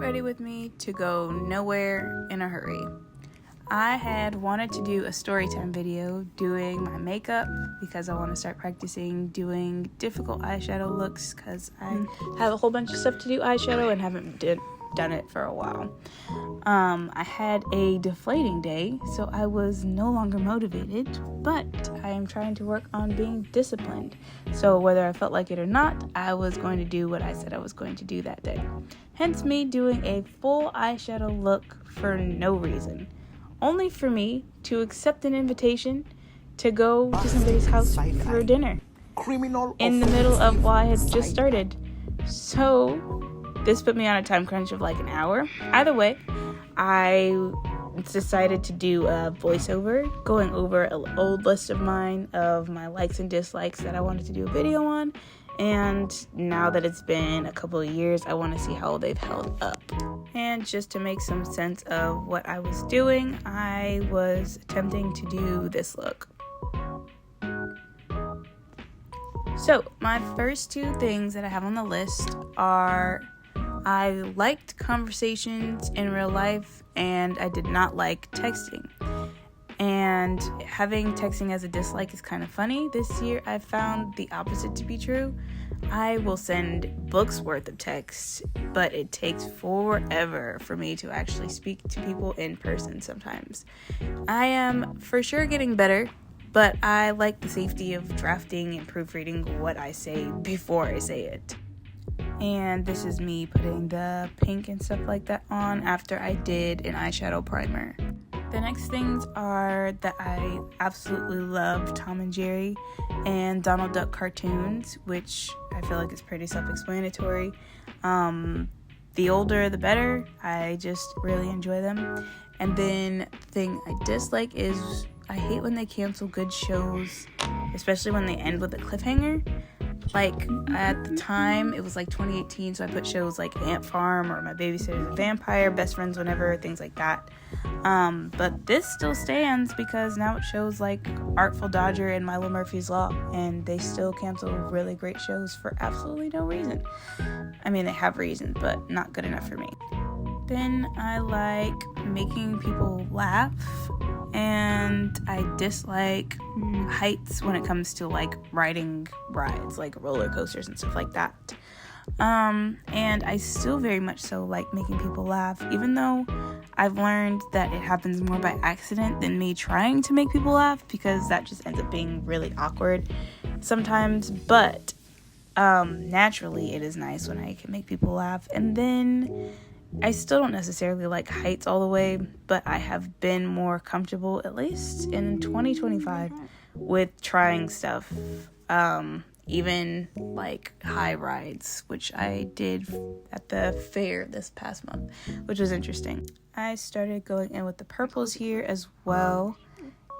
ready with me to go nowhere in a hurry. I had wanted to do a storytime video doing my makeup because I want to start practicing doing difficult eyeshadow looks because I have a whole bunch of stuff to do eyeshadow and haven't done it for a while. I had a deflating day, so I was no longer motivated, but I am trying to work on being disciplined. So whether I felt like it or not, I was going to do what I said I was going to do that day. Hence me doing a full eyeshadow look for no reason. Only for me to accept an invitation to go to somebody's house for dinner in the middle of what I had just started. So this put me on a time crunch of like an hour. Either way, I decided to do a voiceover going over an old list of mine of my likes and dislikes that I wanted to do a video on. And now that it's been a couple of years, I want to see how they've held up. And just to make some sense of what I was doing, I was attempting to do this look. So my first two things that I have on the list are I liked conversations in real life and I did not like texting. And having texting as a dislike is kind of funny. This year I found the opposite to be true. I will send books worth of text, but it takes forever for me to actually speak to people in person sometimes. I am for sure getting better, but I like the safety of drafting and proofreading what I say before I say it. And this is me putting the pink and stuff like that on after I did an eyeshadow primer. The next things are that I absolutely love Tom and Jerry and Donald Duck cartoons, which I feel like is pretty self-explanatory. The older, the better. I just really enjoy them. And then the thing I dislike is I hate when they cancel good shows, especially when they end with a cliffhanger. Like, at the time, it was like 2018, so I put shows like Ant Farm or My Babysitter's a Vampire, Best Friends Whenever, things like that. But this still stands because now it shows like Artful Dodger and Milo Murphy's Law, and they still cancel really great shows for absolutely no reason. I mean, they have reasons, but not good enough for me. Then I like making people laugh, and I dislike heights when it comes to like riding rides, like roller coasters and stuff like that. And I still very much so like making people laugh, even though I've learned that it happens more by accident than me trying to make people laugh, because that just ends up being really awkward sometimes. But naturally it is nice when I can make people laugh. And then I still don't necessarily like heights all the way, but I have been more comfortable, at least in 2025, with trying stuff. Even like high rides, which I did at the fair this past month, which was interesting. I started going in with the purples here as well,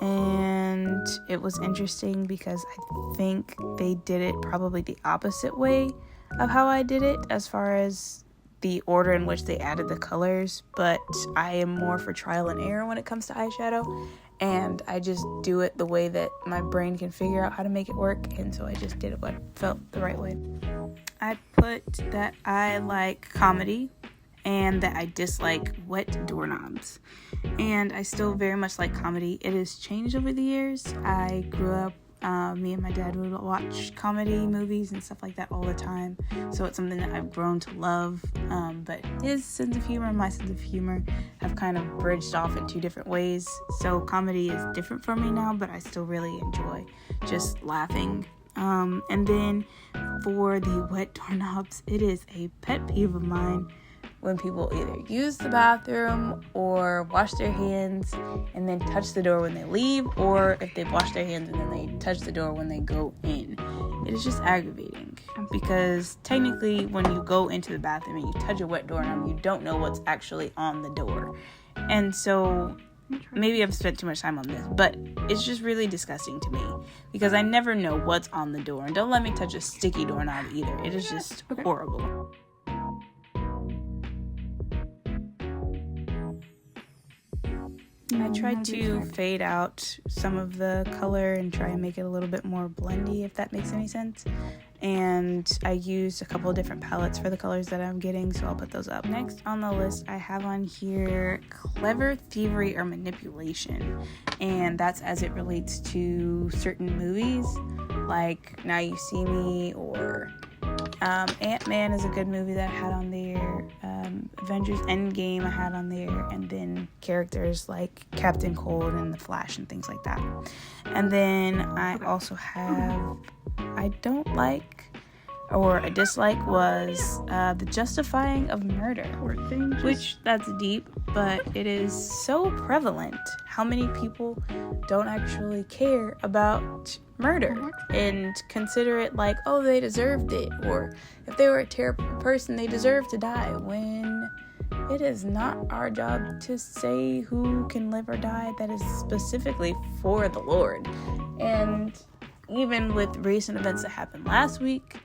and it was interesting because I think they did it probably the opposite way of how I did it as far as the order in which they added the colors, but I am more for trial and error when it comes to eyeshadow, and I just do it the way that my brain can figure out how to make it work, and so I just did it what felt the right way. I put that I like comedy and that I dislike wet doorknobs, and I still very much like comedy. It has changed over the years. I grew up, me and my dad would watch comedy movies and stuff like that all the time, so it's something that I've grown to love, but his sense of humor and my sense of humor have kind of bridged off in two different ways, so comedy is different for me now, but I still really enjoy just laughing. And then for the wet doorknobs, it is a pet peeve of mine when people either use the bathroom or wash their hands and then touch the door when they leave, or if they've washed their hands and then they touch the door when they go in. It is just aggravating because technically when you go into the bathroom and you touch a wet doorknob, you don't know what's actually on the door. And so maybe I've spent too much time on this, but it's just really disgusting to me because I never know what's on the door. And don't let me touch a sticky doorknob either. It is just horrible. I tried to fade out some of the color and try and make it a little bit more blendy, if that makes any sense. and I used a couple of different palettes for the colors that I'm getting, so I'll put those up. Next on the list, I have on here clever thievery or manipulation, and that's as it relates to certain movies, like Now You See Me, or Ant-Man is a good movie that I had on there, Avengers Endgame I had on there, and then characters like Captain Cold and The Flash and things like that. And then I also have, I don't like, or a dislike was the justifying of murder, which that's deep, but it is so prevalent how many people don't actually care about murder and consider it like, oh, they deserved it, or if they were a terrible person, they deserve to die, when it is not our job to say who can live or die. That is specifically for the Lord. And even with recent events that happened last week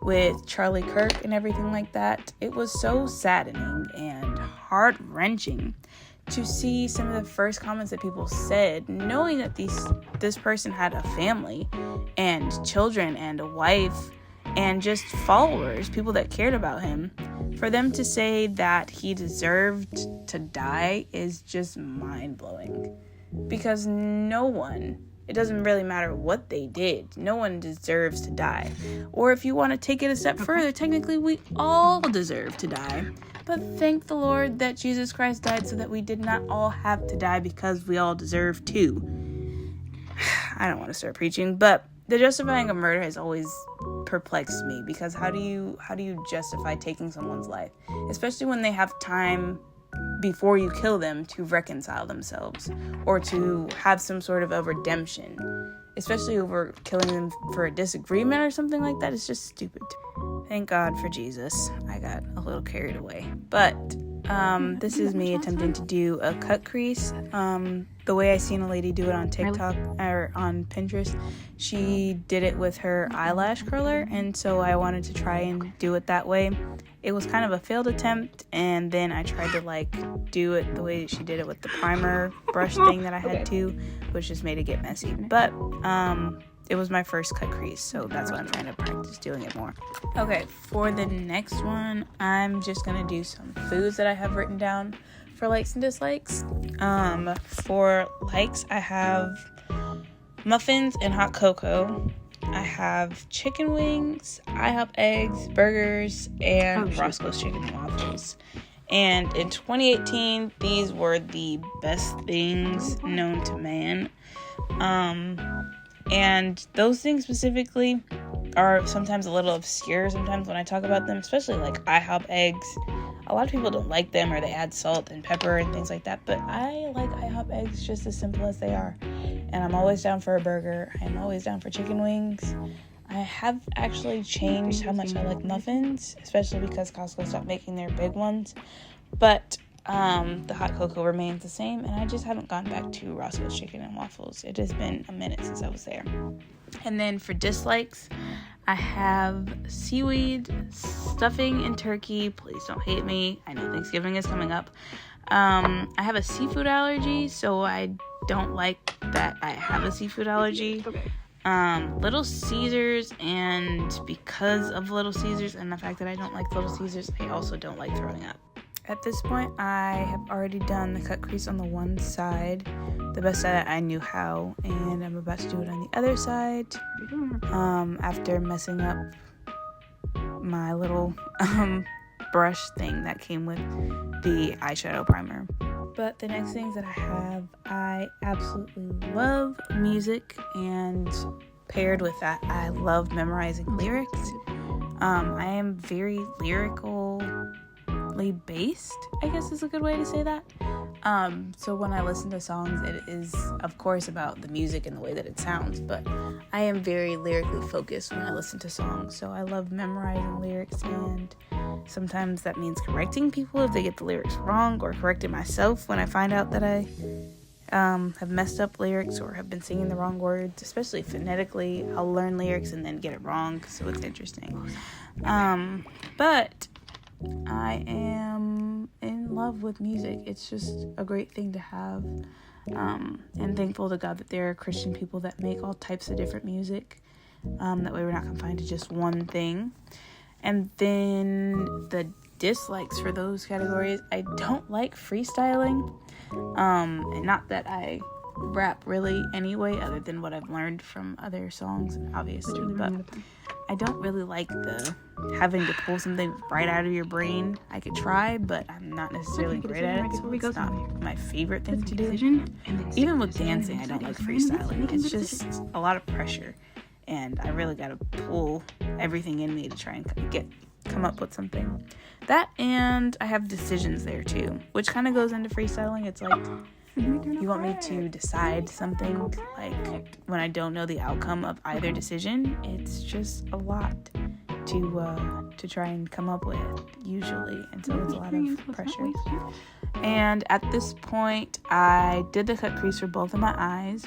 with Charlie Kirk and everything like that, it was so saddening and heart-wrenching to see some of the first comments that people said, knowing that this person had a family and children and a wife and just followers, people that cared about him. For them to say that he deserved to die is just mind-blowing, because no one, it doesn't really matter what they did, no one deserves to die. Or if you want to take it a step further, technically we all deserve to die. But thank the Lord that Jesus Christ died so that we did not all have to die, because we all deserve to. I don't want to start preaching, but the justifying of murder has always perplexed me, because how do you justify taking someone's life, especially when they have time before you kill them to reconcile themselves or to have some sort of a redemption, especially over killing them for a disagreement or something like that. It's just stupid. Thank God for Jesus. I got a little carried away, but this is me attempting to do a cut crease. The way I seen a lady do it on TikTok or on Pinterest, she did it with her eyelash curler, and so I wanted to try and do it that way. It was kind of a failed attempt, and then I tried to do it the way she did it with the primer brush thing that I had to, which just made it get messy. But it was my first cut crease, so that's why I'm trying to practice doing it more. Okay, for the next one, I'm just gonna do some foods that I have written down for likes and dislikes. For likes, I have muffins and hot cocoa. I have chicken wings, IHOP eggs, burgers, and Roscoe's chicken and waffles. And in 2018, these were the best things known to man. And those things specifically are sometimes a little obscure sometimes when I talk about them, especially like IHOP eggs. A lot of people don't like them, or they add salt and pepper and things like that, but I like IHOP eggs just as simple as they are. And I'm always down for a burger. I'm always down for chicken wings. I have actually changed how much I like muffins, especially because Costco stopped making their big ones. But the hot cocoa remains the same, and I just haven't gone back to Roscoe's chicken and waffles. It has been a minute since I was there. And then for dislikes, I have seaweed, stuffing, and turkey. Please don't hate me. I know Thanksgiving is coming up. I have a seafood allergy, so I don't like that I have a seafood allergy. Little Caesars, and because of Little Caesars and the fact that I don't like Little Caesars, I also don't like throwing up. At this point, I have already done the cut crease on the one side, the best that I knew how, and I'm about to do it on the other side, after messing up my little brush thing that came with the eyeshadow primer. But the next things that I absolutely love music, and paired with that, I love memorizing lyrics. I am very lyrical based, I guess is a good way to say that. So when I listen to songs, it is of course about the music and the way that it sounds, but I am very lyrically focused when I listen to songs. So I love memorizing lyrics, and sometimes that means correcting people if they get the lyrics wrong, or correcting myself when I find out that I have messed up lyrics or have been singing the wrong words, especially phonetically. I'll learn lyrics and then get it wrong, so it's interesting. But I am in love with music. It's just a great thing to have, and thankful to God that there are Christian people that make all types of different music, That way we're not confined to just one thing. And then the dislikes for those categories, I don't like freestyling. And not that I rap really anyway, other than what I've learned from other songs, obviously, but I don't really like the having to pull something right out of your brain. I could try, but I'm not necessarily great at it, so it's not my favorite thing to do. Even with dancing, I don't like freestyling. It's just a lot of pressure, and I really gotta pull everything in me to try and come up with something. That, and I have decisions there too, which kind of goes into freestyling. It's like, you want me to decide something, like when I don't know the outcome of either decision, it's just a lot to try and come up with, usually, and so it's a lot of pressure. And at this point, I did the cut crease for both of my eyes,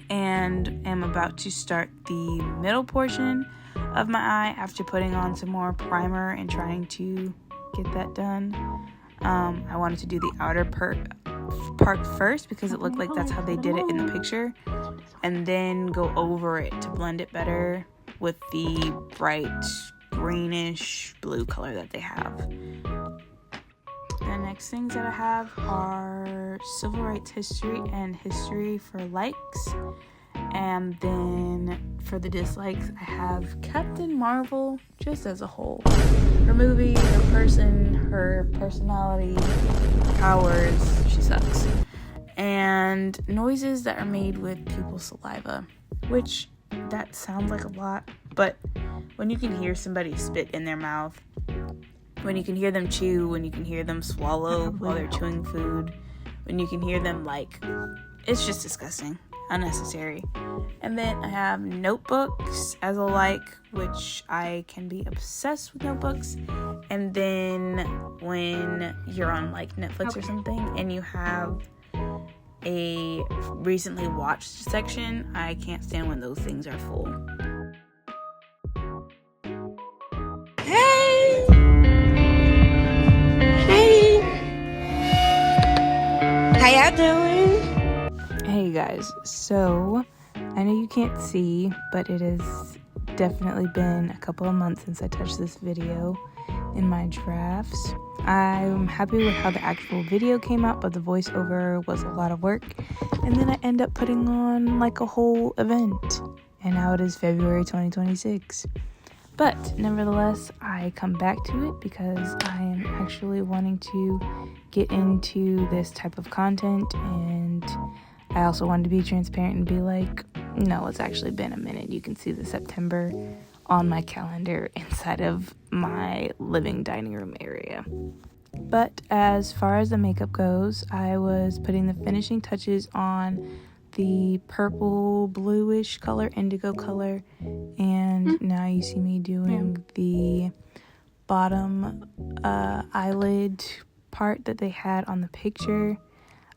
and am about to start the middle portion of my eye after putting on some more primer and trying to get that done. I wanted to do the outer part first because it looked like that's how they did it in the picture, and then go over it to blend it better with the bright greenish blue color that they have. The next things that I have are civil rights history and history for likes. And then for the dislikes, I have Captain Marvel just as a whole. Her movie, her person, her personality, powers, she sucks. And noises that are made with people's saliva, which that sounds like a lot, but when you can hear somebody spit in their mouth, when you can hear them chew, when you can hear them swallow while they're chewing food, when you can hear them, like, it's just disgusting. Unnecessary. And then I have notebooks as a like, which I can be obsessed with notebooks. And then when you're on like Netflix or something and you have a recently watched section, I can't stand when those things are full. Hey, how y'all doing? Hey guys, so I know you can't see, but it has definitely been a couple of months since I touched this video in my drafts. I'm happy with how the actual video came out, but the voiceover was a lot of work, and then I end up putting on like a whole event, and now it is February 2026. But nevertheless, I come back to it because I am actually wanting to get into this type of content, and I also wanted to be transparent and be like, no, it's actually been a minute. You can see the September on my calendar inside of my living dining room area. But as far as the makeup goes, I was putting the finishing touches on the purple bluish color, indigo color, and now you see me doing the bottom eyelid part that they had on the picture.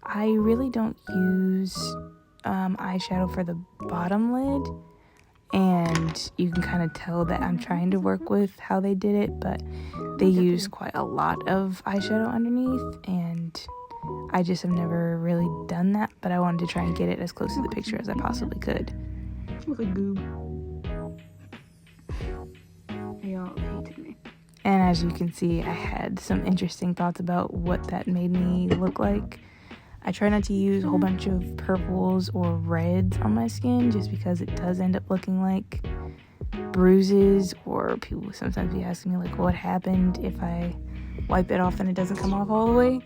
I really don't use eyeshadow for the bottom lid, and you can kind of tell that I'm trying to work with how they did it, but they use quite a lot of eyeshadow underneath, and I just have never really done that, but I wanted to try and get it as close to the picture as I possibly could. Look like goo. Y'all hated me. And as you can see, I had some interesting thoughts about what that made me look like. I try not to use a whole bunch of purples or reds on my skin just because it does end up looking like bruises, or people sometimes be asking me like what happened if I wipe it off and it doesn't come off all the way.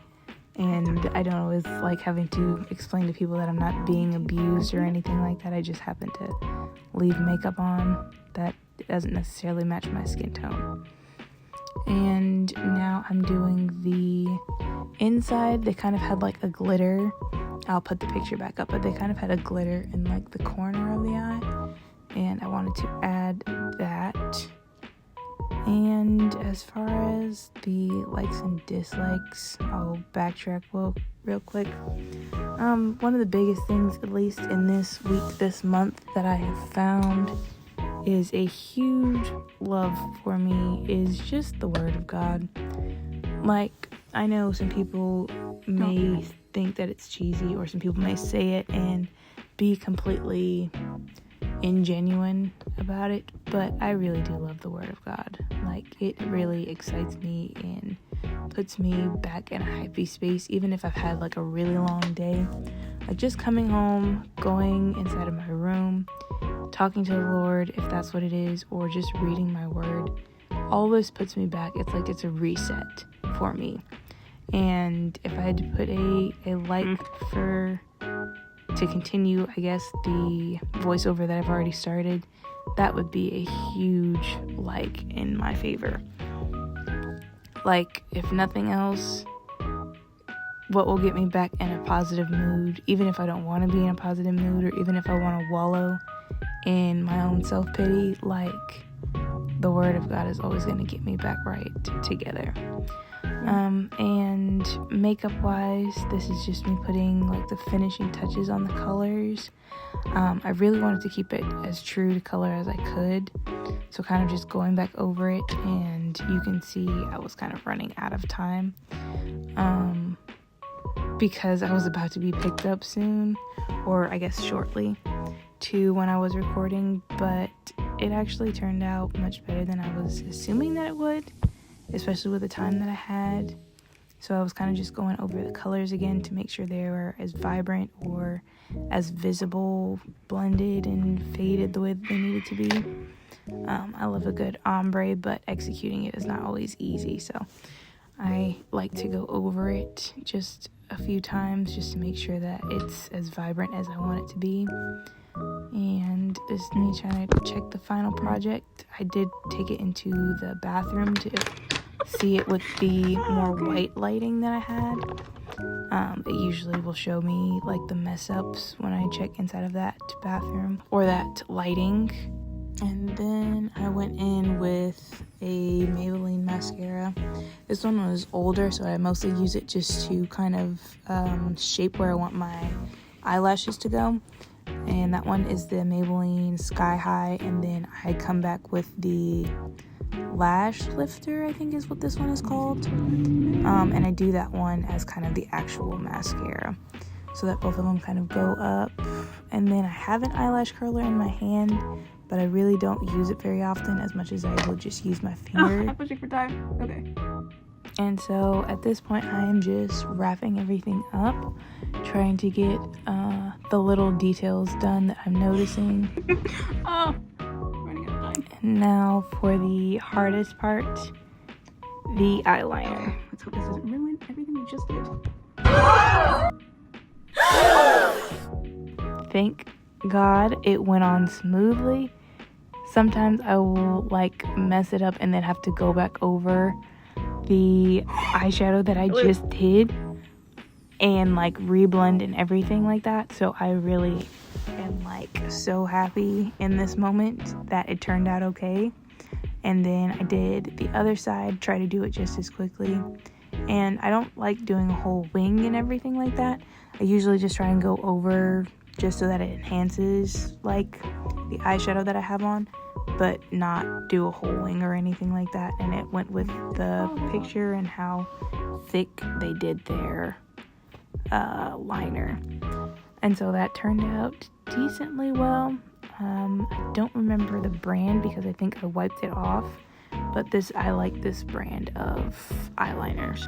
And I don't always like having to explain to people that I'm not being abused or anything like that. I just happen to leave makeup on that doesn't necessarily match my skin tone. And now I'm doing the inside. They kind of had like a glitter. I'll put the picture back up, but they kind of had a glitter in like the corner of the eye, and I wanted to add that. And as far as the likes and dislikes, I'll backtrack real quick. One of the biggest things, at least in this week, this month, that I have found is a huge love for me is just the Word of God. Like, I know some people may think that it's cheesy, or some people may say it and be completely ingenuine about it, but I really do love the Word of God. Like, it really excites me and puts me back in a happy space, even if I've had like a really long day. Like, just coming home, going inside of my room, talking to the Lord, if that's what it is, or just reading my word, always puts me back. It's like it's a reset for me. And if I had to put a like for to continue, I guess, the voiceover that I've already started, that would be a huge like in my favor. Like, if nothing else, what will get me back in a positive mood, even if I don't want to be in a positive mood, or even if I want to wallow in my own self-pity, like, the Word of God is always going to get me back right together. And makeup wise, this is just me putting like the finishing touches on the colors. I really wanted to keep it as true to color as I could, so kind of just going back over it, and you can see I was kind of running out of time because I was about to be picked up soon, or I guess shortly, to when I was recording, but it actually turned out much better than I was assuming that it would, especially with the time that I had. So I was kind of just going over the colors again to make sure they were as vibrant or as visible, blended and faded the way that they needed to be. I love a good ombre, but executing it is not always easy, so I like to go over it just a few times just to make sure that it's as vibrant as I want it to be. And this is me trying to check the final project. I did take it into the bathroom to see it with the more white lighting that I had. It usually will show me like the mess ups when I check inside of that bathroom or that lighting. And then I went in with a Maybelline mascara. This one was older, so I mostly use it just to kind of shape where I want my eyelashes to go. And that one is the Maybelline Sky High, and then I come back with the Lash Lifter, I think is what this one is called. And I do that one as kind of the actual mascara, so that both of them kind of go up. And then I have an eyelash curler in my hand, but I really don't use it very often, as much as I will just use my finger. I'm pushing for time. Okay. And so at this point, I am just wrapping everything up, trying to get the little details done that I'm noticing. Oh, running out of time. And now for the hardest part, the eyeliner. Let's hope this doesn't ruin everything we just did. Thank God it went on smoothly. Sometimes I will like mess it up and then have to go back over the eyeshadow that I just did and like reblend and everything like that. So I really am like so happy in this moment that it turned out okay. And then I did the other side, try to do it just as quickly. And I don't like doing a whole wing and everything like that. I usually just try and go over just so that it enhances like the eyeshadow that I have on, but not do a whole wing or anything like that. And it went with the picture and how thick they did their liner. And so that turned out decently well. I don't remember the brand because I think I wiped it off, but I like this brand of eyeliners.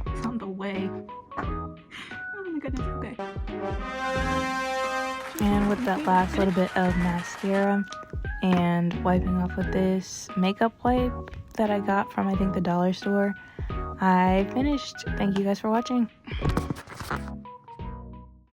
It's on the way. Oh my goodness, okay. And with that last little bit of mascara and wiping off with this makeup wipe that I got from I think the dollar store, I finished. Thank you guys for watching.